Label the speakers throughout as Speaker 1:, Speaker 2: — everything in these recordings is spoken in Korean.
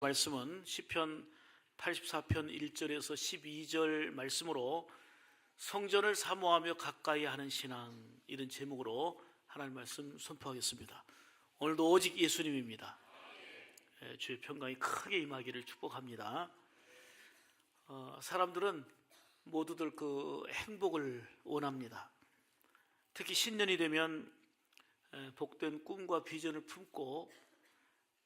Speaker 1: 말씀은 시편 84편 1절에서 12절 말씀으로 성전을 사모하며 가까이 하는 신앙, 이런 제목으로 하나님 말씀 선포하겠습니다. 오늘도 오직 예수님입니다. 주의 평강이 크게 임하기를 축복합니다. 사람들은 모두들 그 행복을 원합니다. 특히 신년이 되면 복된 꿈과 비전을 품고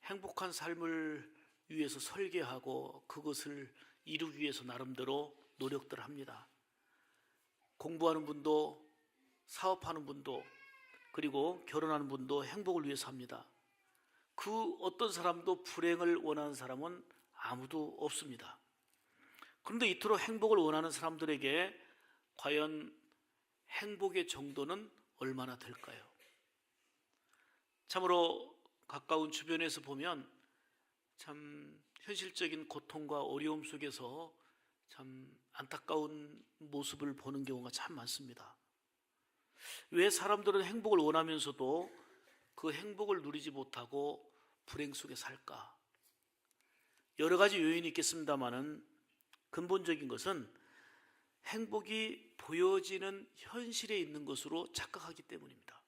Speaker 1: 행복한 삶을 위해서 설계하고 그것을 이루기 위해서 나름대로 노력들을 합니다. 공부하는 분도, 사업하는 분도, 그리고 결혼하는 분도 행복을 위해서 합니다. 그 어떤 사람도 불행을 원하는 사람은 아무도 없습니다. 그런데 이토록 행복을 원하는 사람들에게 과연 행복의 정도는 얼마나 될까요? 참으로 가까운 주변에서 보면 참 현실적인 고통과 어려움 속에서 참 안타까운 모습을 보는 경우가 참 많습니다. 왜 사람들은 행복을 원하면서도 그 행복을 누리지 못하고 불행 속에 살까? 여러 가지 요인이 있겠습니다만은 근본적인 것은 행복이 보여지는 현실에 있는 것으로 착각하기 때문입니다.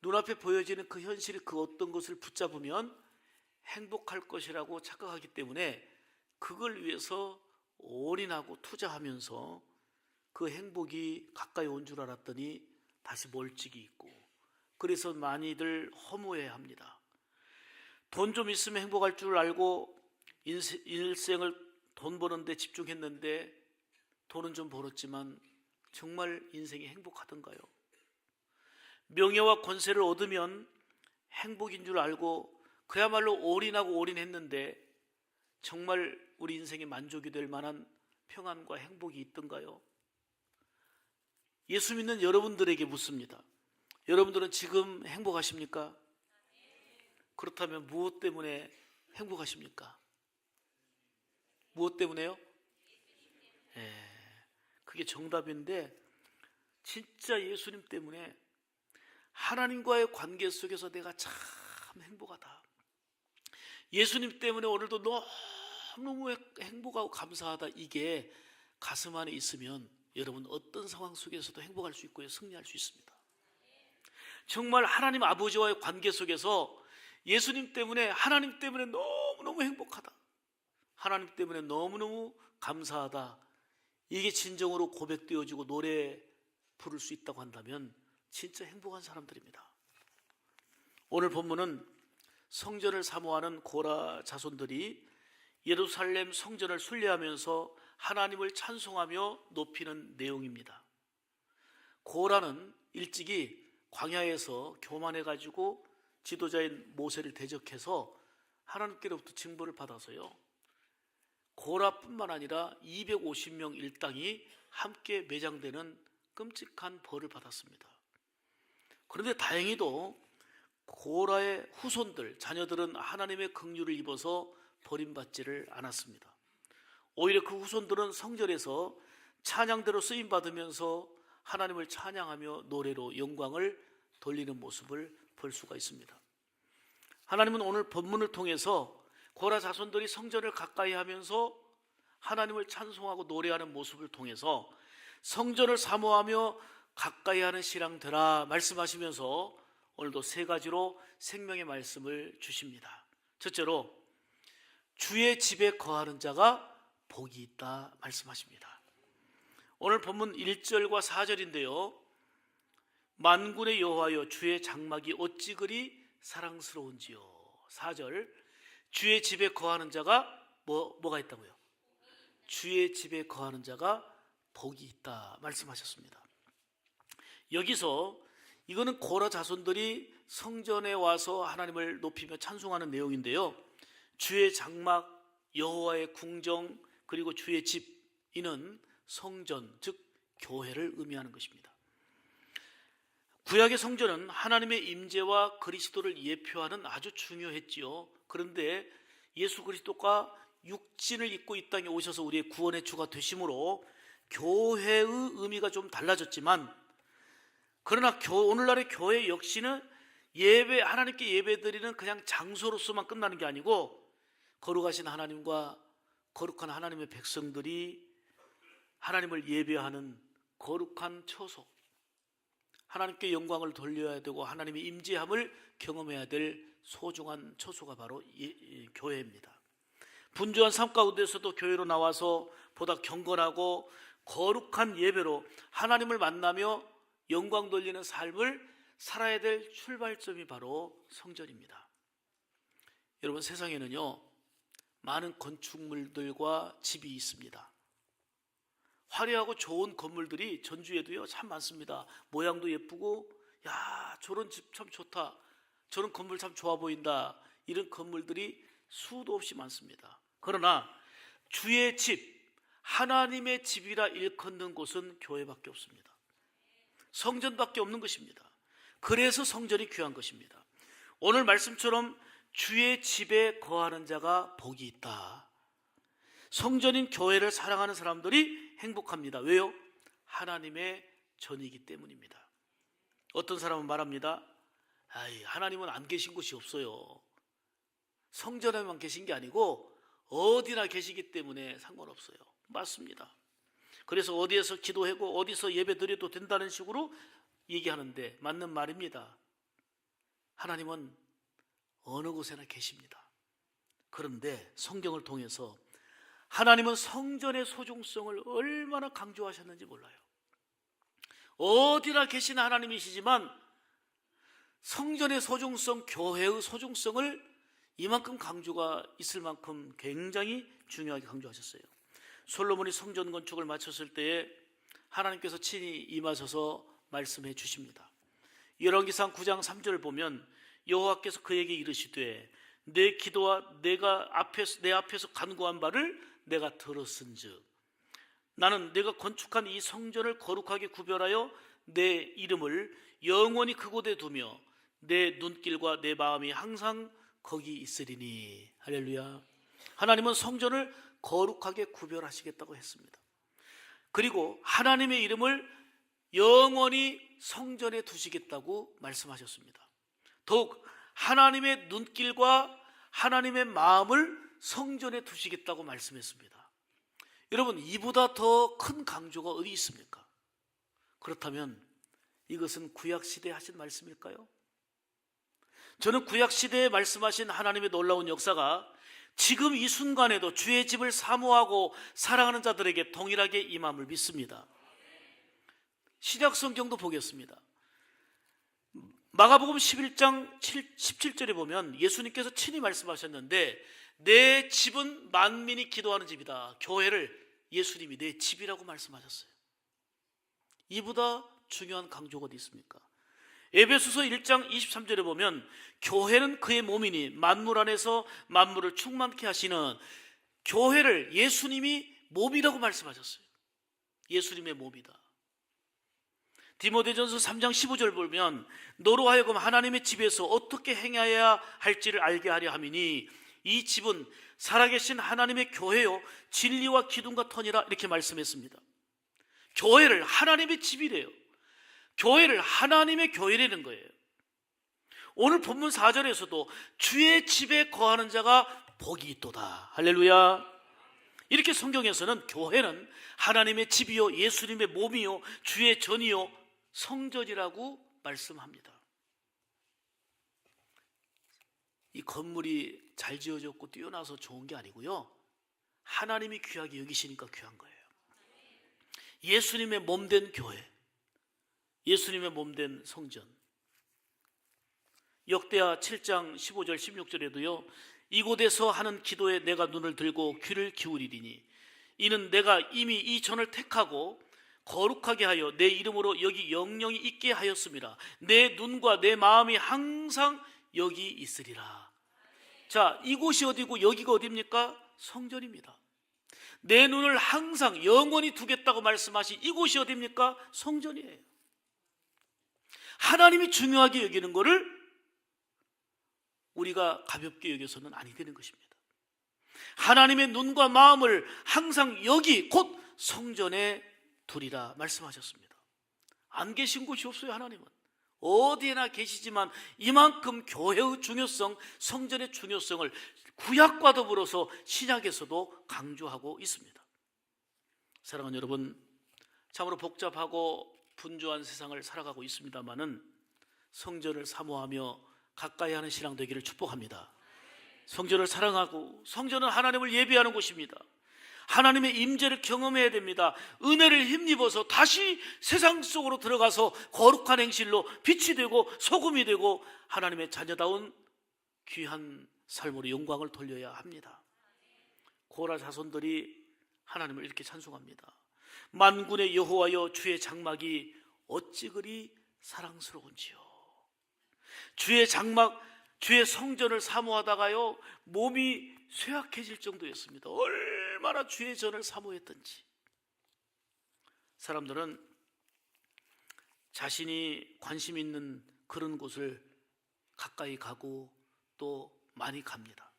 Speaker 1: 눈앞에 보여지는 그 현실이 그 어떤 것을 붙잡으면 행복할 것이라고 착각하기 때문에 그걸 위해서 올인하고 투자하면서 그 행복이 가까이 온 줄 알았더니 다시 멀찍이 있고, 그래서 많이들 허무해합니다. 돈 좀 있으면 행복할 줄 알고 일생을 돈 버는 데 집중했는데 돈은 좀 벌었지만 정말 인생이 행복하던가요? 명예와 권세를 얻으면 행복인 줄 알고 그야말로 올인하고 올인했는데 정말 우리 인생에 만족이 될 만한 평안과 행복이 있던가요? 예수 믿는 여러분들에게 묻습니다. 여러분들은 지금 행복하십니까? 그렇다면 무엇 때문에 행복하십니까? 무엇 때문에요? 그게 정답인데 진짜 예수님 때문에, 하나님과의 관계 속에서 내가 참 행복하다, 예수님 때문에 오늘도 너무 행복하고 감사하다, 이게 가슴 안에 있으면 여러분 어떤 상황 속에서도 행복할 수 있고요, 승리할 수 있습니다. 정말 하나님 아버지와의 관계 속에서 예수님 때문에, 하나님 때문에 너무너무 행복하다, 하나님 때문에 너무너무 감사하다, 이게 진정으로 고백되어지고 노래 부를 수 있다고 한다면 진짜 행복한 사람들입니다. 오늘 본문은 성전을 사모하는 고라 자손들이 예루살렘 성전을 순례하면서 하나님을 찬송하며 높이는 내용입니다. 고라는 일찍이 광야에서 교만해가지고 지도자인 모세를 대적해서 하나님께로부터 징벌을 받아서요, 고라뿐만 아니라 250명 일당이 함께 매장되는 끔찍한 벌을 받았습니다. 그런데 다행히도 고라의 후손들, 자녀들은 하나님의 긍휼을 입어서 버림받지를 않았습니다. 오히려 그 후손들은 성전에서 찬양대로 쓰임받으면서 하나님을 찬양하며 노래로 영광을 돌리는 모습을 볼 수가 있습니다. 하나님은 오늘 본문을 통해서 고라 자손들이 성전을 가까이 하면서 하나님을 찬송하고 노래하는 모습을 통해서 성전을 사모하며 가까이 하는 신앙 되라 말씀하시면서 오늘도 세 가지로 생명의 말씀을 주십니다. 첫째로, 주의 집에 거하는 자가 복이 있다 말씀하십니다. 오늘 본문 1절과 4절인데요 만군의 여호와여, 주의 장막이 어찌 그리 사랑스러운지요. 4절, 주의 집에 거하는 자가 뭐가 있다고요? 주의 집에 거하는 자가 복이 있다 말씀하셨습니다. 여기서 이거는 고라 자손들이 성전에 와서 하나님을 높이며 찬송하는 내용인데요, 주의 장막, 여호와의 궁정, 그리고 주의 집, 이는 성전, 즉 교회를 의미하는 것입니다. 구약의 성전은 하나님의 임재와 그리스도를 예표하는 아주 중요했지요. 그런데 예수 그리스도가 육신을 입고 이 땅에 오셔서 우리의 구원의 주가 되심으로 교회의 의미가 좀 달라졌지만, 그러나 오늘날의 교회 역시는 예배, 하나님께 예배드리는 그냥 장소로서만 끝나는 게 아니고 거룩하신 하나님과 거룩한 하나님의 백성들이 하나님을 예배하는 거룩한 처소, 하나님께 영광을 돌려야 되고 하나님의 임재함을 경험해야 될 소중한 처소가 바로 교회입니다. 분주한 삶 가운데서도 교회로 나와서 보다 경건하고 거룩한 예배로 하나님을 만나며 영광 돌리는 삶을 살아야 될 출발점이 바로 성전입니다. 여러분, 세상에는요 많은 건축물들과 집이 있습니다. 화려하고 좋은 건물들이 전주에도요 참 많습니다. 모양도 예쁘고, 야, 저런 집 참 좋다, 저런 건물 참 좋아 보인다, 이런 건물들이 수도 없이 많습니다. 그러나 주의 집, 하나님의 집이라 일컫는 곳은 교회밖에 없습니다. 성전밖에 없는 것입니다. 그래서 성전이 귀한 것입니다. 오늘 말씀처럼 주의 집에 거하는 자가 복이 있다. 성전인 교회를 사랑하는 사람들이 행복합니다. 왜요? 하나님의 전이기 때문입니다. 어떤 사람은 말합니다. 하나님은 안 계신 곳이 없어요. 성전에만 계신 게 아니고 어디나 계시기 때문에 상관없어요. 맞습니다. 그래서 어디에서 기도하고 어디서 예배 드려도 된다는 식으로 얘기하는데 맞는 말입니다. 하나님은 어느 곳에나 계십니다. 그런데 성경을 통해서 하나님은 성전의 소중성을 얼마나 강조하셨는지 몰라요. 어디나 계신 하나님이시지만 성전의 소중성, 교회의 소중성을 이만큼 강조가 있을 만큼 굉장히 중요하게 강조하셨어요. 솔로몬이 성전 건축을 마쳤을 때에 하나님께서 친히 임하셔서 말씀해 주십니다. 열왕기상 9장 3절을 보면 여호와께서 그에게 이르시되 내 기도와 내 앞에서 간구한 바를 내가 들었은즉 나는 내가 건축한 이 성전을 거룩하게 구별하여 내 이름을 영원히 그곳에 두며 내 눈길과 내 마음이 항상 거기 있으리니. 할렐루야. 하나님은 성전을 거룩하게 구별하시겠다고 했습니다. 그리고 하나님의 이름을 영원히 성전에 두시겠다고 말씀하셨습니다. 더욱 하나님의 눈길과 하나님의 마음을 성전에 두시겠다고 말씀했습니다. 여러분, 이보다 더 큰 강조가 어디 있습니까? 그렇다면 이것은 구약시대에 하신 말씀일까요? 저는 구약시대에 말씀하신 하나님의 놀라운 역사가 지금 이 순간에도 주의 집을 사모하고 사랑하는 자들에게 동일하게 임함을 믿습니다. 신약성경도 보겠습니다. 마가복음 11장 17절에 보면 예수님께서 친히 말씀하셨는데 내 집은 만민이 기도하는 집이다. 교회를 예수님이 내 집이라고 말씀하셨어요. 이보다 중요한 강조가 어디 있습니까? 에베소서 1장 23절에 보면 교회는 그의 몸이니 만물 안에서 만물을 충만케 하시는 교회를 예수님이 몸이라고 말씀하셨어요. 예수님의 몸이다. 디모데전서 3장 15절 보면 너로 하여금 하나님의 집에서 어떻게 행해야 할지를 알게 하려 함이니 이 집은 살아계신 하나님의 교회요 진리와 기둥과 터니라, 이렇게 말씀했습니다. 교회를 하나님의 집이래요. 교회를 하나님의 교회라는 거예요. 오늘 본문 4절에서도 주의 집에 거하는 자가 복이 있도다. 할렐루야. 이렇게 성경에서는 교회는 하나님의 집이요 예수님의 몸이요 주의 전이요 성전이라고 말씀합니다. 이 건물이 잘 지어졌고 뛰어나서 좋은 게 아니고요, 하나님이 귀하게 여기시니까 귀한 거예요. 예수님의 몸된 교회, 예수님의 몸된 성전. 역대하 7장 15절 16절에도요 이곳에서 하는 기도에 내가 눈을 들고 귀를 기울이리니 이는 내가 이미 이 전을 택하고 거룩하게 하여 내 이름으로 여기 영영이 있게 하였습니다. 내 눈과 내 마음이 항상 여기 있으리라. 자, 이곳이 어디고 여기가 어디입니까? 성전입니다. 내 눈을 항상 영원히 두겠다고 말씀하신 이곳이 어디입니까? 성전이에요. 하나님이 중요하게 여기는 것을 우리가 가볍게 여겨서는 아니 되는 것입니다. 하나님의 눈과 마음을 항상 여기 곧 성전에 두리라 말씀하셨습니다. 안 계신 곳이 없어요. 하나님은 어디에나 계시지만 이만큼 교회의 중요성, 성전의 중요성을 구약과 더불어서 신약에서도 강조하고 있습니다. 사랑하는 여러분, 참으로 복잡하고 분주한 세상을 살아가고 있습니다마는 성전을 사모하며 가까이 하는 신앙 되기를 축복합니다. 성전을 사랑하고, 성전은 하나님을 예배하는 곳입니다. 하나님의 임재를 경험해야 됩니다. 은혜를 힘입어서 다시 세상 속으로 들어가서 거룩한 행실로 빛이 되고 소금이 되고 하나님의 자녀다운 귀한 삶으로 영광을 돌려야 합니다. 고라 자손들이 하나님을 이렇게 찬송합니다. 만군의 여호와여, 주의 장막이 어찌 그리 사랑스러운지요. 주의 장막, 주의 성전을 사모하다가요 몸이 쇠약해질 정도였습니다. 얼마나 주의 전을 사모했던지. 사람들은 자신이 관심 있는 그런 곳을 가까이 가고 또 많이 갑니다.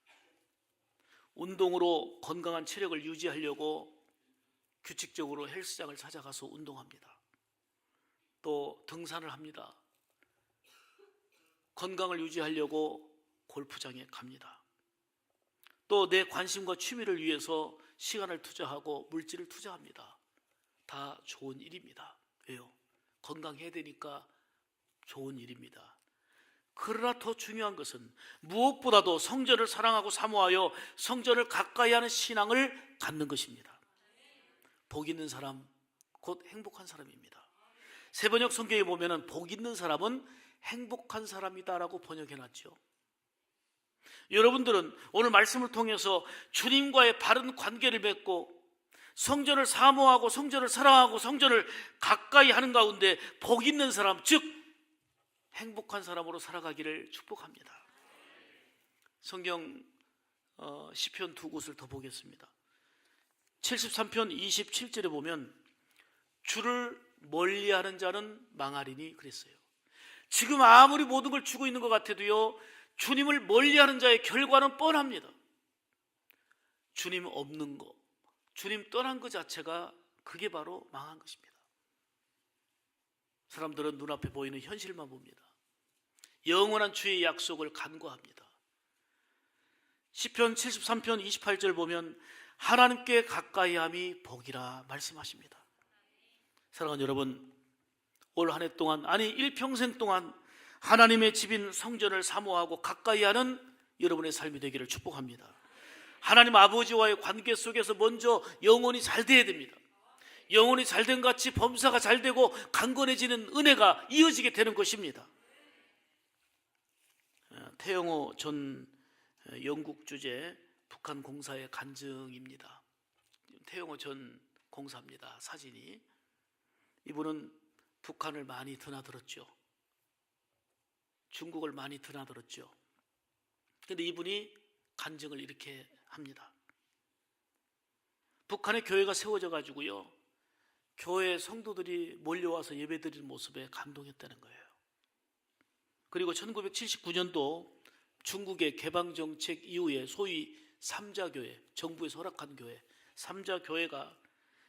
Speaker 1: 운동으로 건강한 체력을 유지하려고 규칙적으로 헬스장을 찾아가서 운동합니다. 또 등산을 합니다. 건강을 유지하려고 골프장에 갑니다. 또 내 관심과 취미를 위해서 시간을 투자하고 물질을 투자합니다. 다 좋은 일입니다. 왜요? 건강해야 되니까 좋은 일입니다. 그러나 더 중요한 것은 무엇보다도 성전을 사랑하고 사모하여 성전을 가까이 하는 신앙을 갖는 것입니다. 복 있는 사람, 곧 행복한 사람입니다. 세번역 성경에 보면은 복 있는 사람은 행복한 사람이다라고 번역해놨죠. 여러분들은 오늘 말씀을 통해서 주님과의 바른 관계를 맺고 성전을 사모하고 성전을 사랑하고 성전을 가까이 하는 가운데 복 있는 사람, 즉 행복한 사람으로 살아가기를 축복합니다. 성경 시편 두 곳을 더 보겠습니다. 73편 27절에 보면 주를 멀리하는 자는 망하리니 그랬어요. 지금 아무리 모든 걸 주고 있는 것 같아도요 주님을 멀리하는 자의 결과는 뻔합니다. 주님 없는 것, 주님 떠난 것 자체가 그게 바로 망한 것입니다. 사람들은 눈앞에 보이는 현실만 봅니다. 영원한 주의 약속을 간구합니다. 시편 73편 28절 보면 하나님께 가까이함이 복이라 말씀하십니다. 사랑하는 여러분, 올 한 해 동안, 아니 일평생 동안 하나님의 집인 성전을 사모하고 가까이하는 여러분의 삶이 되기를 축복합니다. 하나님 아버지와의 관계 속에서 먼저 영혼이 잘 돼야 됩니다. 영혼이 잘된 같이 범사가 잘 되고 강건해지는 은혜가 이어지게 되는 것입니다. 태영호 전 영국 주재 북한 공사의 간증입니다. 태영호 전 공사입니다. 사진이. 이분은 북한을 많이 드나들었죠. 중국을 많이 드나들었죠. 그런데 이분이 간증을 이렇게 합니다. 북한에 교회가 세워져 가지고요 교회 성도들이 몰려와서 예배드리는 모습에 감동했다는 거예요. 그리고 1979년도 중국의 개방정책 이후에 소위 삼자교회, 정부에서 허락한 교회, 삼자교회가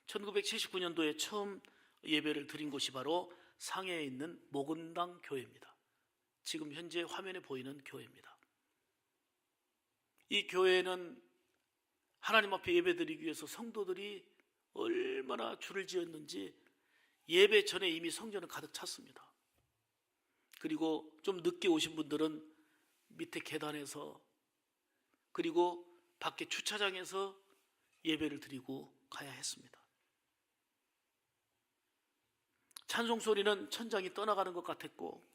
Speaker 1: 1979년도에 처음 예배를 드린 곳이 바로 상해에 있는 목은당 교회입니다. 지금 현재 화면에 보이는 교회입니다. 이 교회는 하나님 앞에 예배드리기 위해서 성도들이 얼마나 줄을 지었는지 예배 전에 이미 성전은 가득 찼습니다. 그리고 좀 늦게 오신 분들은 밑에 계단에서 그리고 밖에 주차장에서 예배를 드리고 가야 했습니다. 찬송 소리는 천장이 떠나가는 것 같았고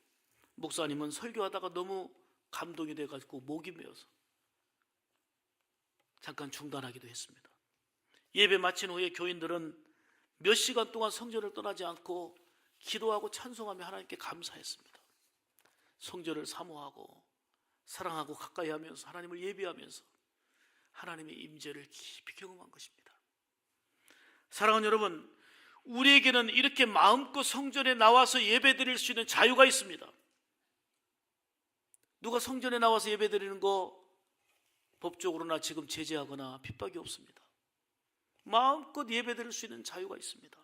Speaker 1: 목사님은 설교하다가 너무 감동이 돼가지고 목이 메어서 잠깐 중단하기도 했습니다. 예배 마친 후에 교인들은 몇 시간 동안 성전을 떠나지 않고 기도하고 찬송하며 하나님께 감사했습니다. 성전을 사모하고 사랑하고 가까이 하면서 하나님을 예배하면서 하나님의 임재를 깊이 경험한 것입니다. 사랑하는 여러분, 우리에게는 이렇게 마음껏 성전에 나와서 예배드릴 수 있는 자유가 있습니다. 누가 성전에 나와서 예배드리는 거 법적으로나 지금 제재하거나 핍박이 없습니다. 마음껏 예배드릴 수 있는 자유가 있습니다.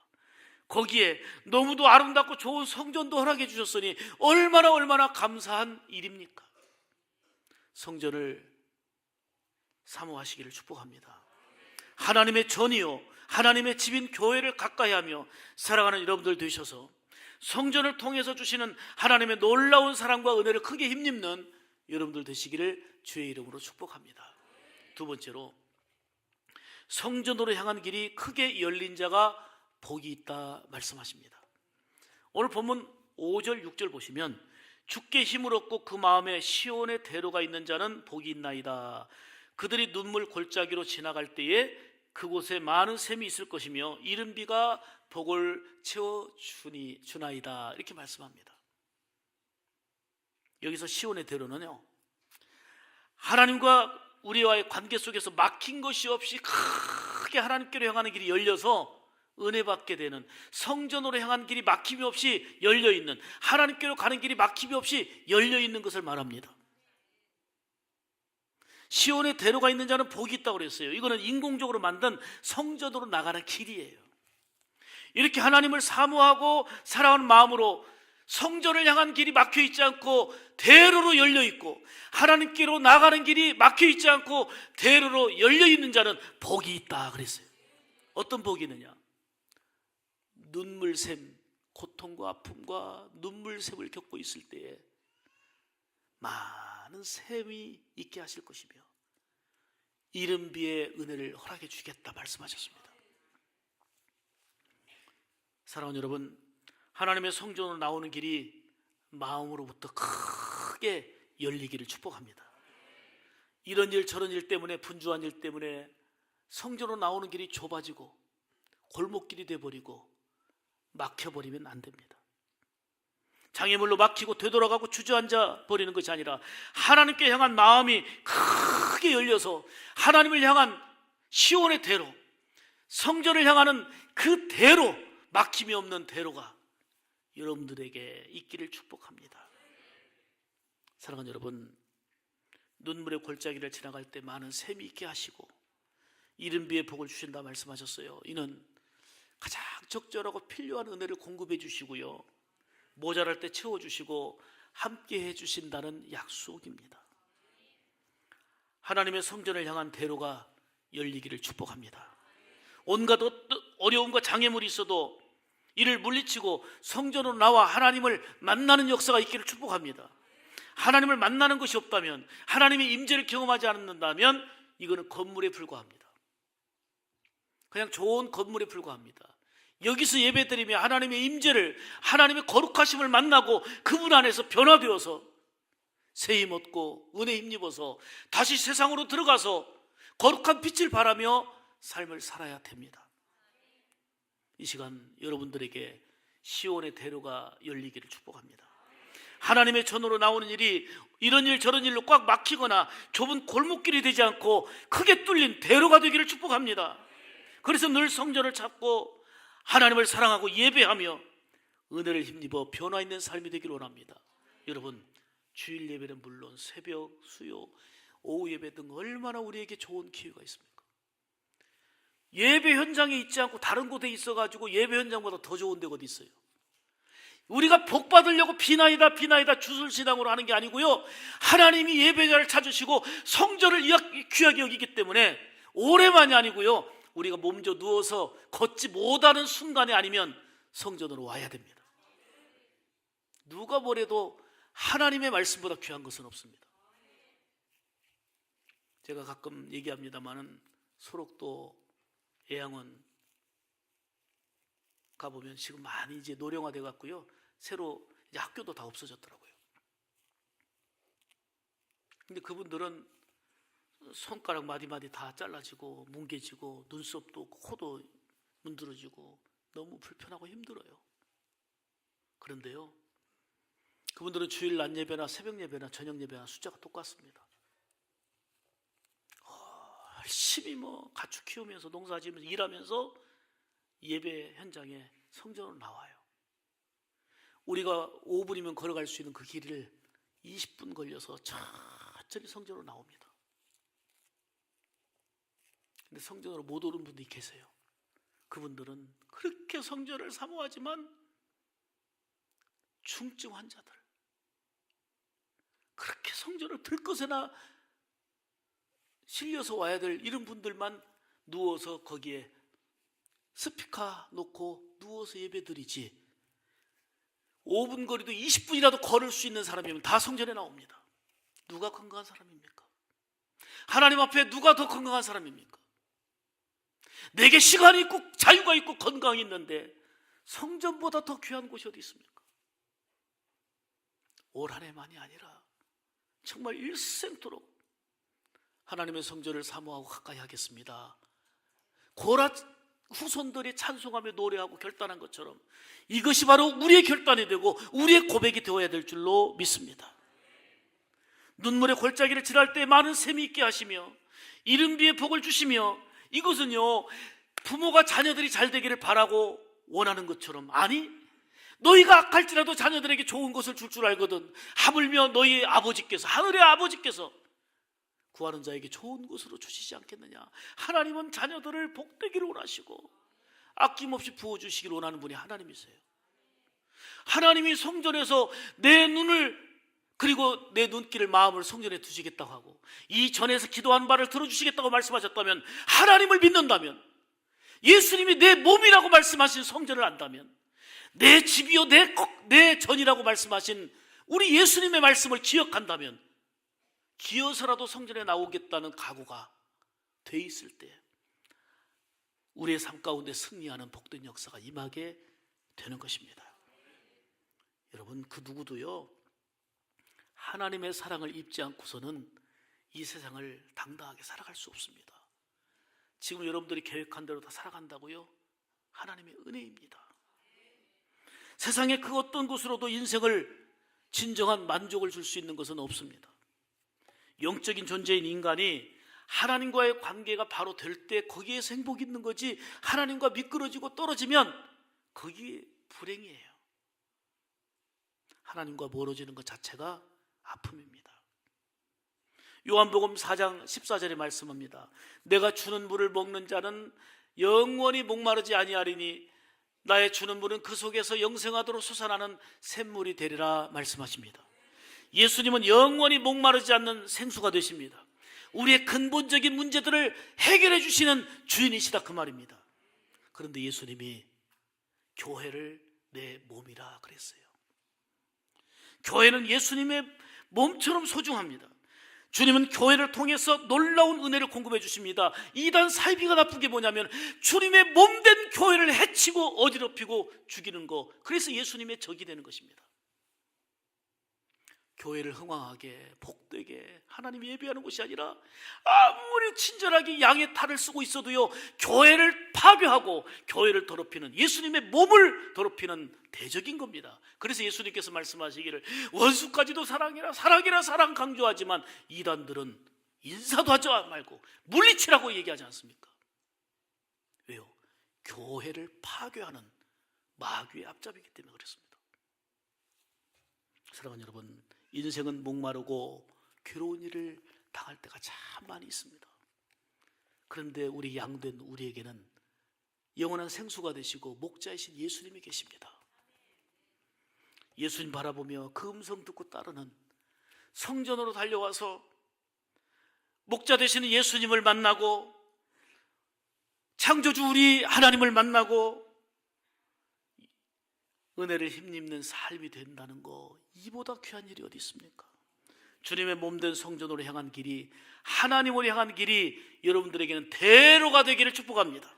Speaker 1: 거기에 너무도 아름답고 좋은 성전도 허락해 주셨으니 얼마나 감사한 일입니까? 성전을 사모하시기를 축복합니다. 하나님의 전이요 하나님의 집인 교회를 가까이하며 사랑하는 여러분들 되셔서 성전을 통해서 주시는 하나님의 놀라운 사랑과 은혜를 크게 힘입는 여러분들 되시기를 주의 이름으로 축복합니다. 두 번째로, 성전으로 향한 길이 크게 열린 자가 복이 있다 말씀하십니다. 오늘 본문 5절 6절 보시면 주께 힘을 얻고 그 마음에 시온의 대로가 있는 자는 복이 있나이다. 그들이 눈물 골짜기로 지나갈 때에 그곳에 많은 샘이 있을 것이며 이른 비가 복을 채워주나이다. 이렇게 말씀합니다. 여기서 시온의 대로는요, 하나님과 우리와의 관계 속에서 막힌 것이 없이 크게 하나님께로 향하는 길이 열려서 은혜 받게 되는, 성전으로 향한 길이 막힘이 없이 열려있는, 하나님께로 가는 길이 막힘이 없이 열려있는 것을 말합니다. 시온의 대로가 있는 자는 복이 있다고 그랬어요. 이거는 인공적으로 만든 성전으로 나가는 길이에요. 이렇게 하나님을 사모하고 사랑하는 마음으로 성전을 향한 길이 막혀있지 않고 대로로 열려있고, 하나님께로 나가는 길이 막혀있지 않고 대로로 열려있는 자는 복이 있다 그랬어요. 어떤 복이 있느냐? 눈물샘, 고통과 아픔과 눈물샘을 겪고 있을 때에 많은 샘이 있게 하실 것이며 이른 비의 은혜를 허락해 주겠다 말씀하셨습니다. 사랑하는 여러분, 하나님의 성전으로 나오는 길이 마음으로부터 크게 열리기를 축복합니다. 이런 일 저런 일 때문에, 분주한 일 때문에 성전으로 나오는 길이 좁아지고 골목길이 돼버리고 막혀버리면 안 됩니다. 장애물로 막히고 되돌아가고 주저앉아 버리는 것이 아니라 하나님께 향한 마음이 크게 열려서 하나님을 향한 시온의 대로, 성전을 향하는 그 대로, 막힘이 없는 대로가 여러분들에게 있기를 축복합니다. 사랑하는 여러분, 눈물의 골짜기를 지나갈 때 많은 샘이 있게 하시고 이른 비의 복을 주신다 말씀하셨어요. 이는 가장 적절하고 필요한 은혜를 공급해 주시고요, 모자랄 때 채워주시고 함께 해주신다는 약속입니다. 하나님의 성전을 향한 대로가 열리기를 축복합니다. 온갖 어려움과 장애물이 있어도 이를 물리치고 성전으로 나와 하나님을 만나는 역사가 있기를 축복합니다. 하나님을 만나는 것이 없다면, 하나님의 임재를 경험하지 않는다면 이거는 건물에 불과합니다. 그냥 좋은 건물에 불과합니다. 여기서 예배드리며 하나님의 임재를, 하나님의 거룩하심을 만나고 그분 안에서 변화되어서 새 힘 얻고 은혜 힘입어서 다시 세상으로 들어가서 거룩한 빛을 발하며 삶을 살아야 됩니다. 이 시간 여러분들에게 시온의 대로가 열리기를 축복합니다. 하나님의 전으로 나오는 일이 이런 일 저런 일로 꽉 막히거나 좁은 골목길이 되지 않고 크게 뚫린 대로가 되기를 축복합니다. 그래서 늘 성전을 찾고 하나님을 사랑하고 예배하며 은혜를 힘입어 변화 있는 삶이 되기를 원합니다. 여러분, 주일 예배는 물론 새벽, 수요, 오후 예배 등 얼마나 우리에게 좋은 기회가 있습니까? 예배 현장에 있지 않고 다른 곳에 있어가지고 예배 현장보다 더 좋은 데가 어디 있어요? 우리가 복 받으려고 비나이다 주술신앙으로 하는 게 아니고요, 하나님이 예배자를 찾으시고 성전을 귀하게 여기기 때문에 오래만이 아니고요, 우리가 몸져 누워서 걷지 못하는 순간이 아니면 성전으로 와야 됩니다. 누가 뭐래도 하나님의 말씀보다 귀한 것은 없습니다. 제가 가끔 얘기합니다마는 소록도 예양원 가보면 지금 많이 이제 노령화돼 갔고요, 새로 이제 학교도 다 없어졌더라고요. 근데 그분들은 손가락 마디마디 다 잘라지고 뭉개지고 눈썹도 코도 문드러지고 너무 불편하고 힘들어요. 그런데요, 그분들은 주일 낮 예배나 새벽 예배나 저녁 예배나 숫자가 똑같습니다. 열심히 가축 키우면서 농사 지으면서 일하면서 예배 현장에 성전으로 나와요. 우리가 5분이면 걸어갈 수 있는 그 길을 20분 걸려서 천천히 성전으로 나옵니다. 근데 성전으로 못 오는 분들이 계세요. 그분들은 그렇게 성전을 사모하지만 중증 환자들, 그렇게 성전을 들것에나 실려서 와야 될 이런 분들만 누워서 거기에 스피커 놓고 누워서 예배드리지, 5분 거리도 20분이라도 걸을 수 있는 사람이면 다 성전에 나옵니다. 누가 건강한 사람입니까? 하나님 앞에 누가 더 건강한 사람입니까? 내게 시간이 있고 자유가 있고 건강이 있는데 성전보다 더 귀한 곳이 어디 있습니까? 올 한 해만이 아니라 정말 일생토록 하나님의 성전을 사모하고 가까이 하겠습니다. 고라 후손들이 찬송하며 노래하고 결단한 것처럼 이것이 바로 우리의 결단이 되고 우리의 고백이 되어야 될 줄로 믿습니다. 눈물의 골짜기를 지날 때 많은 샘이 있게 하시며 이른비의 복을 주시며, 이것은요 부모가 자녀들이 잘 되기를 바라고 원하는 것처럼, 아니 너희가 악할지라도 자녀들에게 좋은 것을 줄 줄 알거든 하물며 너희 아버지께서, 하늘의 아버지께서 구하는 자에게 좋은 것으로 주시지 않겠느냐. 하나님은 자녀들을 복되기를 원하시고 아낌없이 부어주시기를 원하는 분이 하나님이세요. 하나님이 성전에서 내 눈을, 그리고 내 눈길을, 마음을 성전에 두시겠다고 하고 이 전에서 기도한 바를 들어주시겠다고 말씀하셨다면, 하나님을 믿는다면, 예수님이 내 몸이라고 말씀하신 성전을 안다면, 내 집이요 내 전이라고 말씀하신 우리 예수님의 말씀을 기억한다면, 기어서라도 성전에 나오겠다는 각오가 돼 있을 때 우리의 삶 가운데 승리하는 복된 역사가 임하게 되는 것입니다. 여러분, 그 누구도요 하나님의 사랑을 입지 않고서는 이 세상을 당당하게 살아갈 수 없습니다. 지금 여러분들이 계획한 대로 다 살아간다고요? 하나님의 은혜입니다. 세상의 그 어떤 곳으로도 인생을 진정한 만족을 줄 수 있는 것은 없습니다. 영적인 존재인 인간이 하나님과의 관계가 바로 될 때 거기에서 행복이 있는 거지, 하나님과 미끄러지고 떨어지면 거기에 불행이에요. 하나님과 멀어지는 것 자체가 아픔입니다. 요한복음 4장 14절에 말씀합니다. 내가 주는 물을 먹는 자는 영원히 목마르지 아니하리니 나의 주는 물은 그 속에서 영생하도록 솟아나는 샘물이 되리라 말씀하십니다. 예수님은 영원히 목마르지 않는 생수가 되십니다. 우리의 근본적인 문제들을 해결해 주시는 주인이시다, 그 말입니다. 그런데 예수님이 교회를 내 몸이라 그랬어요. 교회는 예수님의 몸처럼 소중합니다. 주님은 교회를 통해서 놀라운 은혜를 공급해 주십니다. 이단 사이비가 나쁜 게 뭐냐면 주님의 몸된 교회를 해치고 어지럽히고 죽이는 거, 그래서 예수님의 적이 되는 것입니다. 교회를 흥왕하게 복되게 하나님이 예배하는 곳이 아니라 아무리 친절하게 양의 탈을 쓰고 있어도요 교회를 파괴하고 교회를 더럽히는, 예수님의 몸을 더럽히는 대적인 겁니다. 그래서 예수님께서 말씀하시기를 원수까지도 사랑해라, 사랑해라, 사랑 강조하지만 이단들은 인사도 하지 말고 물리치라고 얘기하지 않습니까? 왜요? 교회를 파괴하는 마귀의 앞잡이기 때문에 그렇습니다. 사랑하는 여러분, 인생은 목마르고 괴로운 일을 당할 때가 참 많이 있습니다. 그런데 우리 양된 우리에게는 영원한 생수가 되시고 목자이신 예수님이 계십니다. 예수님 바라보며 그 음성 듣고 따르는, 성전으로 달려와서 목자 되시는 예수님을 만나고 창조주 우리 하나님을 만나고 은혜를 힘입는 삶이 된다는 거, 이보다 귀한 일이 어디 있습니까? 주님의 몸된 성전으로 향한 길이, 하나님으로 향한 길이 여러분들에게는 대로가 되기를 축복합니다.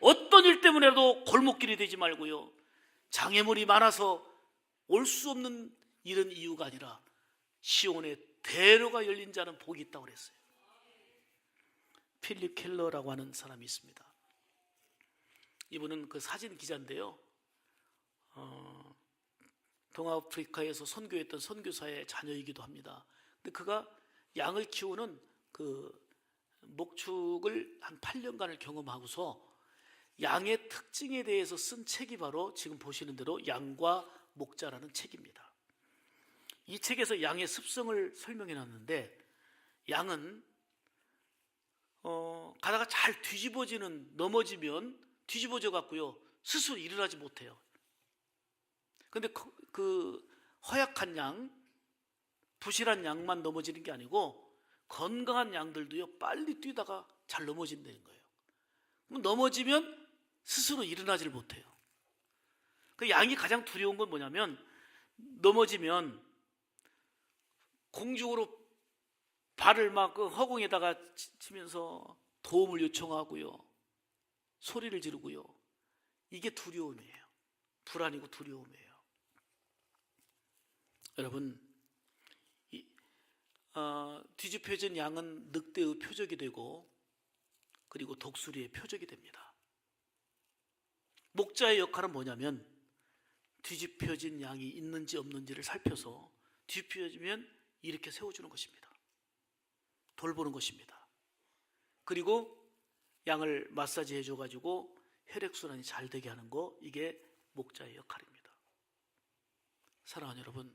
Speaker 1: 어떤 일 때문에라도 골목길이 되지 말고요, 장애물이 많아서 올 수 없는 이런 이유가 아니라 시온에 대로가 열린 자는 복이 있다고 그랬어요. 필립 켈러라고 하는 사람이 있습니다. 이분은 그 사진 기자인데요, 동아프리카에서 선교했던 선교사의 자녀이기도 합니다. 근데 그가 양을 키우는 그 목축을 한 8년간을 경험하고서 양의 특징에 대해서 쓴 책이 바로 지금 보시는 대로 양과 목자라는 책입니다. 이 책에서 양의 습성을 설명해 놨는데, 양은 가다가 잘 넘어지면 뒤집어져 갖고요 스스로 일어나지 못해요. 근데 그 허약한 양, 부실한 양만 넘어지는 게 아니고 건강한 양들도요, 빨리 뛰다가 잘 넘어진다는 거예요. 그럼 넘어지면 스스로 일어나지를 못해요. 그 양이 가장 두려운 건 뭐냐면, 넘어지면 공중으로 발을 막 그 허공에다가 치면서 도움을 요청하고요, 소리를 지르고요. 이게 두려움이에요. 불안이고 두려움이에요. 여러분, 뒤집혀진 양은 늑대의 표적이 되고, 그리고 독수리의 표적이 됩니다. 목자의 역할은 뭐냐면, 뒤집혀진 양이 있는지 없는지를 살펴서 뒤집혀지면 이렇게 세워주는 것입니다. 돌보는 것입니다. 그리고 양을 마사지 해줘가지고 혈액순환이 잘 되게 하는 거, 이게 목자의 역할입니다. 사랑하는 여러분,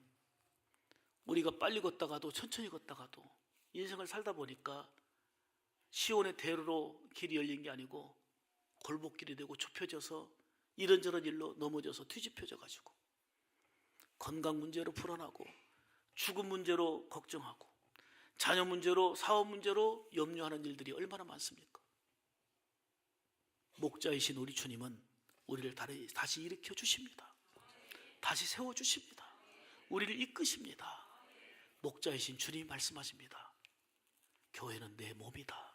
Speaker 1: 우리가 빨리 걷다가도 천천히 걷다가도 인생을 살다 보니까 시온의 대로로 길이 열린 게 아니고 골목길이 되고 좁혀져서 이런저런 일로 넘어져서 뒤집혀져 가지고 건강 문제로 불안하고, 죽음 문제로 걱정하고, 자녀 문제로, 사업 문제로 염려하는 일들이 얼마나 많습니까? 목자이신 우리 주님은 우리를 다시 일으켜 주십니다. 다시 세워 주십니다. 우리를 이끄십니다. 목자이신 주님이 말씀하십니다. 교회는 내 몸이다.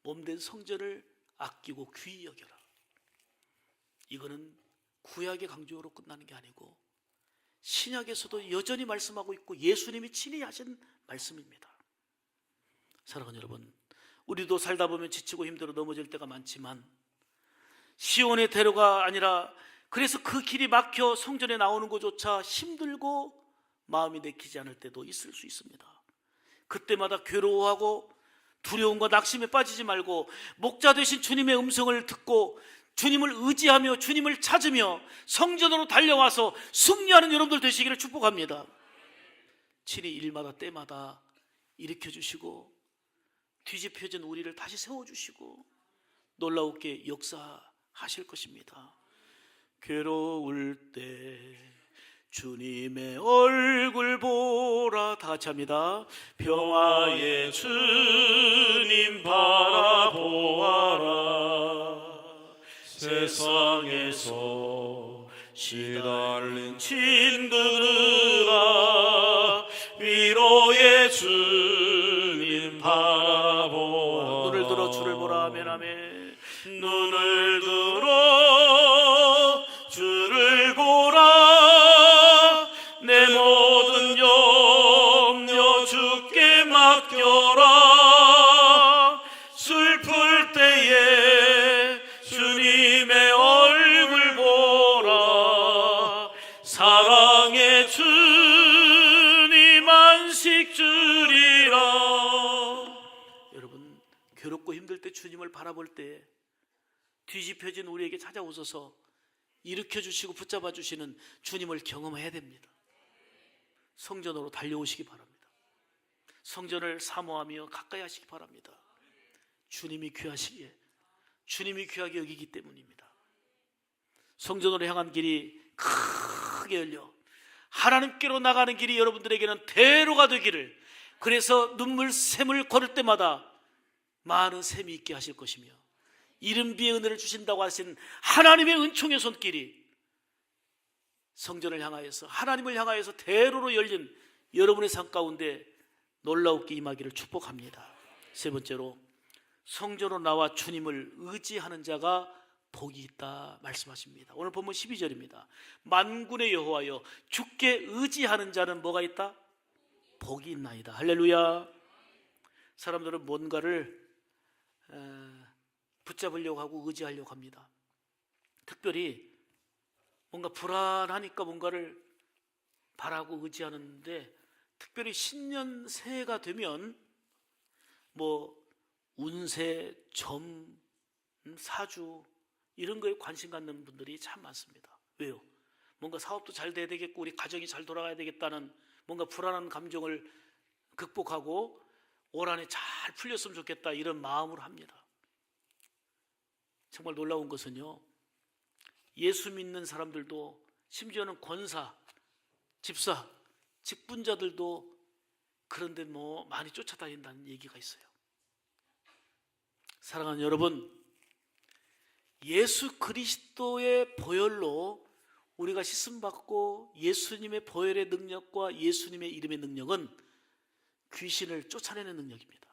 Speaker 1: 몸된 성전을 아끼고 귀히 여겨라. 이거는 구약의 강조로 끝나는 게 아니고 신약에서도 여전히 말씀하고 있고 예수님이 친히 하신 말씀입니다. 사랑하는 여러분, 우리도 살다 보면 지치고 힘들어 넘어질 때가 많지만, 시온의 대로가 아니라 그래서 그 길이 막혀 성전에 나오는 것조차 힘들고 마음이 내키지 않을 때도 있을 수 있습니다. 그때마다 괴로워하고 두려움과 낙심에 빠지지 말고 목자 되신 주님의 음성을 듣고 주님을 의지하며 주님을 찾으며 성전으로 달려와서 승리하는 여러분들 되시기를 축복합니다. 친히 일마다 때마다 일으켜 주시고 뒤집혀진 우리를 다시 세워주시고 놀라우게 역사하실 것입니다. 괴로울 때 주님의 얼굴 보라. 다 같이 합니다. 평화의 주님 바라보아라. 세상에서 시달린 친구들아, 위로의 주님 바라보아라. 눈을 들어 주를 보라. 아멘 아멘. 눈을 들어 주를 보라. 내 모든 염려 주께 맡겨라. 슬플 때에 주님의 얼굴 보라. 사랑의 주님 안식 주리라. 여러분, 괴롭고 힘들 때 주님을 바라볼 때 뒤집혀진 우리에게 찾아오셔서 일으켜 주시고 붙잡아 주시는 주님을 경험해야 됩니다. 성전으로 달려오시기 바랍니다. 성전을 사모하며 가까이 하시기 바랍니다. 주님이 귀하시기에, 주님이 귀하게 여기기 때문입니다. 성전으로 향한 길이 크게 열려 하나님께로 나가는 길이 여러분들에게는 대로가 되기를, 그래서 눈물 샘을 걸을 때마다 많은 샘이 있게 하실 것이며 이른 비의 은혜를 주신다고 하신 하나님의 은총의 손길이 성전을 향하여서, 하나님을 향하여서 대로로 열린 여러분의 삶 가운데 놀라우게 임하기를 축복합니다. 세 번째로, 성전으로 나와 주님을 의지하는 자가 복이 있다 말씀하십니다. 오늘 본문 12절입니다. 만군의 여호와여, 주께 의지하는 자는 뭐가 있다? 복이 있나이다. 할렐루야. 사람들은 뭔가를 붙잡으려고 하고 의지하려고 합니다. 특별히 뭔가 불안하니까 뭔가를 바라고 의지하는데, 특별히 신년 새해가 되면 뭐 운세, 점, 사주 이런 거에 관심 갖는 분들이 참 많습니다. 왜요? 뭔가 사업도 잘 돼야 되겠고 우리 가정이 잘 돌아가야 되겠다는 뭔가 불안한 감정을 극복하고 올 한해 잘 풀렸으면 좋겠다, 이런 마음으로 합니다. 정말 놀라운 것은요, 예수 믿는 사람들도, 심지어는 권사, 집사, 직분자들도 그런데 뭐 많이 쫓아다닌다는 얘기가 있어요. 사랑하는 여러분, 예수 그리스도의 보혈로 우리가 씻음받고 예수님의 보혈의 능력과 예수님의 이름의 능력은 귀신을 쫓아내는 능력입니다.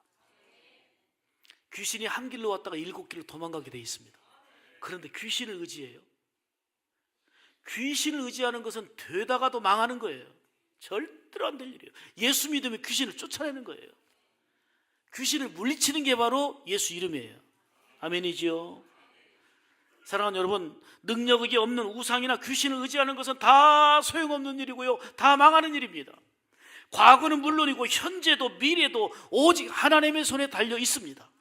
Speaker 1: 귀신이 한 길로 왔다가 7길로 도망가게 되어 있습니다. 그런데 귀신을 의지해요. 귀신을 의지하는 것은 되다가도 망하는 거예요. 절대로 안 될 일이에요. 예수 믿으면 귀신을 쫓아내는 거예요. 귀신을 물리치는 게 바로 예수 이름이에요. 아멘이지요. 사랑하는 여러분, 능력이 없는 우상이나 귀신을 의지하는 것은 다 소용없는 일이고요, 다 망하는 일입니다. 과거는 물론이고 현재도 미래도 오직 하나님의 손에 달려 있습니다.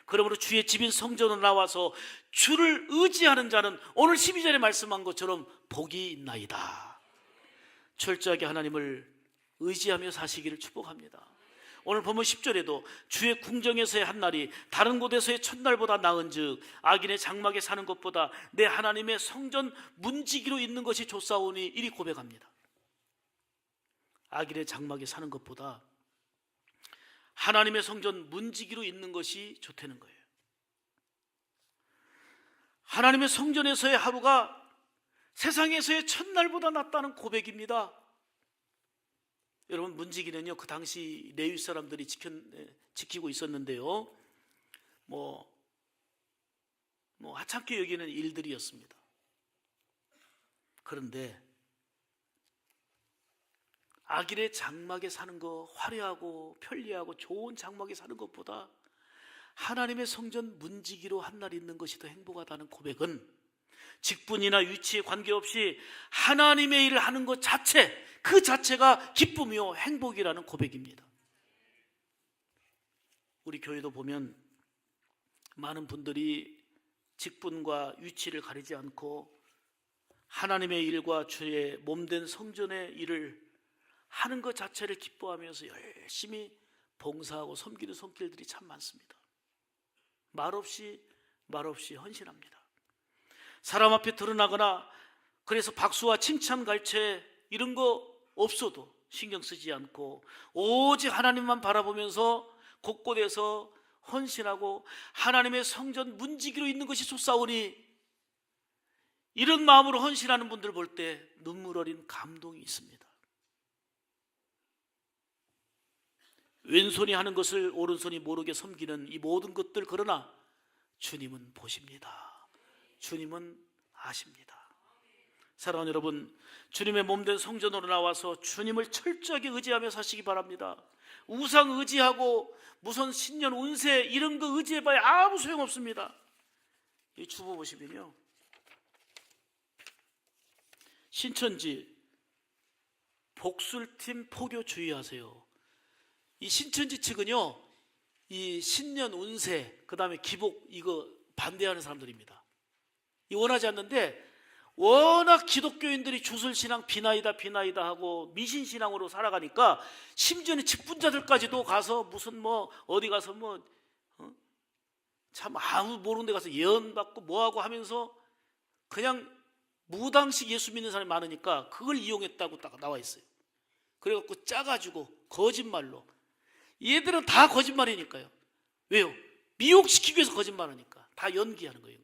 Speaker 1: 그러므로 주의 집인 성전으로 나와서 주를 의지하는 자는 오늘 12절에 말씀한 것처럼 복이 있나이다. 철저하게 하나님을 의지하며 사시기를 축복합니다. 오늘 본문 10절에도 주의 궁정에서의 한 날이 다른 곳에서의 첫날보다 나은즉 악인의 장막에 사는 것보다 내 하나님의 성전 문지기로 있는 것이 좋사오니 이리 고백합니다. 악인의 장막에 사는 것보다 하나님의 성전 문지기로 있는 것이 좋다는 거예요. 하나님의 성전에서의 하루가 세상에서의 첫날보다 낫다는 고백입니다. 여러분, 문지기는요, 그 당시 레위 사람들이 지키고 있었는데요, 하찮게 여기는 일들이었습니다. 그런데 악인의 장막에 사는 거, 화려하고 편리하고 좋은 장막에 사는 것보다 하나님의 성전 문지기로 한 날 있는 것이 더 행복하다는 고백은 직분이나 위치에 관계없이 하나님의 일을 하는 것 자체, 그 자체가 기쁨이요 행복이라는 고백입니다. 우리 교회도 보면 많은 분들이 직분과 위치를 가리지 않고 하나님의 일과 주의 몸된 성전의 일을 하는 것 자체를 기뻐하면서 열심히 봉사하고 섬기는 손길들이 참 많습니다. 말없이 헌신합니다. 사람 앞에 드러나거나 그래서 박수와 칭찬 갈채 이런 거 없어도 신경 쓰지 않고 오직 하나님만 바라보면서 곳곳에서 헌신하고 하나님의 성전 문지기로 있는 것이 좋사오니, 이런 마음으로 헌신하는 분들 볼 때 눈물 어린 감동이 있습니다. 왼손이 하는 것을 오른손이 모르게 섬기는 이 모든 것들, 그러나 주님은 보십니다. 주님은 아십니다. 사랑하는 여러분, 주님의 몸된 성전으로 나와서 주님을 철저하게 의지하며 사시기 바랍니다. 우상 의지하고 무슨 신년 운세 이런 거 의지해봐야 아무 소용없습니다. 이 주보 보시면요, 신천지 복술팀 포교 주의하세요. 이 신천지 측은요, 이 신년 운세 그 다음에 기복 이거 반대하는 사람들입니다. 이 원하지 않는데, 워낙 기독교인들이 주술신앙 비나이다 하고 미신신앙으로 살아가니까 심지어는 직분자들까지도 가서 무슨 어디 가서 참 아무 모르는 데 가서 예언받고 뭐하고 하면서 그냥 무당식 예수 믿는 사람이 많으니까 그걸 이용했다고 딱 나와 있어요. 그래갖고 짜가지고 거짓말로, 얘들은 다 거짓말이니까요. 왜요? 미혹시키기 위해서 거짓말하니까 다 연기하는 거예요.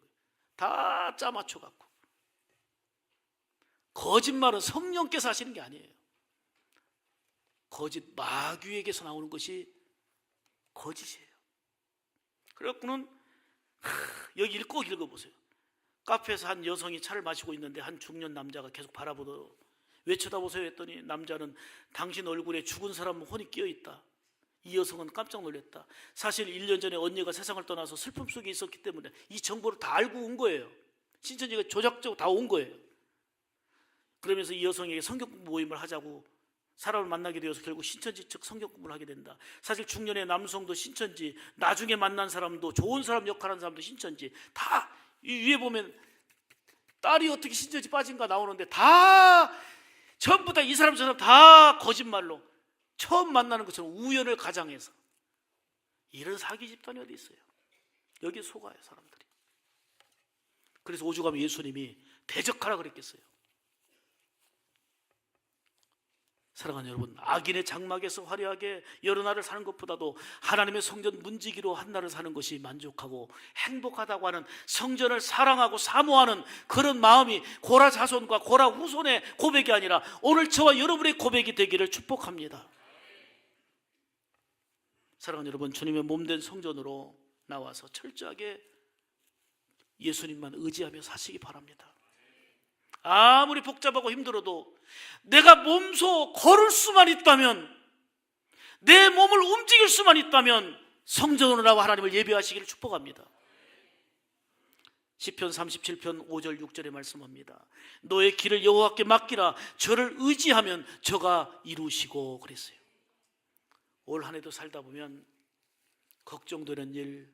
Speaker 1: 다 짜 맞춰갖고. 거짓말은 성령께서 하시는 게 아니에요. 거짓 마귀에게서 나오는 것이 거짓이에요. 그래갖고는 여기 꼭 읽어보세요. 카페에서 한 여성이 차를 마시고 있는데 한 중년 남자가 계속 바라보더라고요. 왜 쳐다보세요 했더니 남자는 당신 얼굴에 죽은 사람 혼이 끼어있다. 이 여성은 깜짝 놀랐다. 사실 1년 전에 언니가 세상을 떠나서 슬픔 속에 있었기 때문에 이 정보를 다 알고 온 거예요. 신천지가 조작적으로 다 온 거예요. 그러면서 이 여성에게 성경 공부 모임을 하자고 사람을 만나게 되어서 결국 신천지 측 성경 공부를 하게 된다. 사실 중년의 남성도 신천지, 나중에 만난 사람도, 좋은 사람 역할하는 사람도 신천지, 다 이 위에 보면 딸이 어떻게 신천지 빠진가 나오는데 다 전부 다 이 사람 저 사람 다 거짓말로 처음 만나는 것처럼 우연을 가장해서, 이런 사기 집단이 어디 있어요? 여기에 속아요 사람들이. 그래서 오죽하면 예수님이 대적하라 그랬겠어요. 사랑하는 여러분, 악인의 장막에서 화려하게 여러 날을 사는 것보다도 하나님의 성전 문지기로 한 날을 사는 것이 만족하고 행복하다고 하는, 성전을 사랑하고 사모하는 그런 마음이 고라 자손과 고라 후손의 고백이 아니라 오늘 저와 여러분의 고백이 되기를 축복합니다. 사랑하는 여러분, 주님의 몸된 성전으로 나와서 철저하게 예수님만 의지하며 사시기 바랍니다. 아무리 복잡하고 힘들어도 내가 몸소 걸을 수만 있다면, 내 몸을 움직일 수만 있다면 성전으로 나와 하나님을 예배하시기를 축복합니다. 시편 37편 5절 6절에 말씀합니다. 너의 길을 여호와께 맡기라. 저를 의지하면 저가 이루시고 그랬어요. 올 한 해도 살다 보면 걱정되는 일,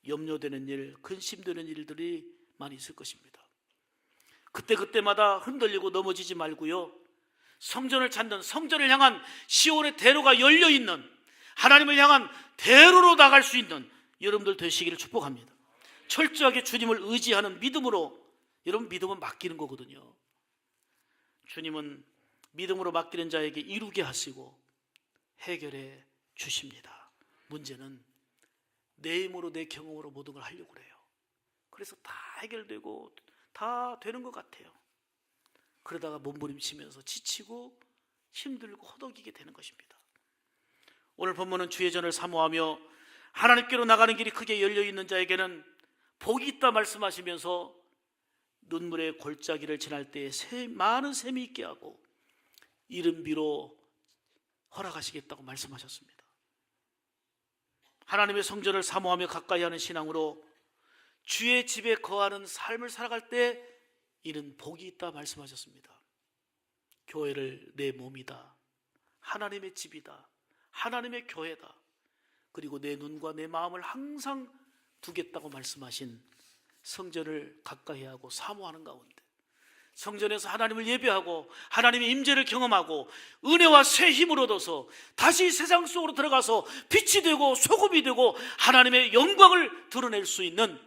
Speaker 1: 염려되는 일, 근심되는 일들이 많이 있을 것입니다. 그때마다 흔들리고 넘어지지 말고요, 성전을 찾는, 성전을 향한 시온의 대로가 열려있는, 하나님을 향한 대로로 나갈 수 있는 여러분들 되시기를 축복합니다. 철저하게 주님을 의지하는 믿음으로, 여러분 믿음은 맡기는 거거든요. 주님은 믿음으로 맡기는 자에게 이루게 하시고 해결해 주십니다. 문제는 내 힘으로, 내 경험으로 모든 걸 하려고 그래요. 그래서 다 해결되고 다 되는 것 같아요. 그러다가 몸부림치면서 지치고 힘들고 허덕이게 되는 것입니다. 오늘 본문은 주의 전을 사모하며 하나님께로 나가는 길이 크게 열려있는 자에게는 복이 있다 말씀하시면서 눈물의 골짜기를 지날 때에 많은 샘이 있게 하고 이른 비로 허락하시겠다고 말씀하셨습니다. 하나님의 성전을 사모하며 가까이 하는 신앙으로 주의 집에 거하는 삶을 살아갈 때 이는 복이 있다 말씀하셨습니다. 교회를 내 몸이다, 하나님의 집이다, 하나님의 교회다, 그리고 내 눈과 내 마음을 항상 두겠다고 말씀하신 성전을 가까이 하고 사모하는 가운데, 성전에서 하나님을 예배하고 하나님의 임재를 경험하고 은혜와 새 힘을 얻어서 다시 세상 속으로 들어가서 빛이 되고 소금이 되고 하나님의 영광을 드러낼 수 있는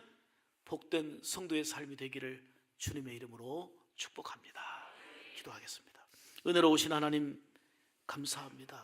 Speaker 1: 복된 성도의 삶이 되기를 주님의 이름으로 축복합니다. 기도하겠습니다. 은혜로우신 하나님 감사합니다.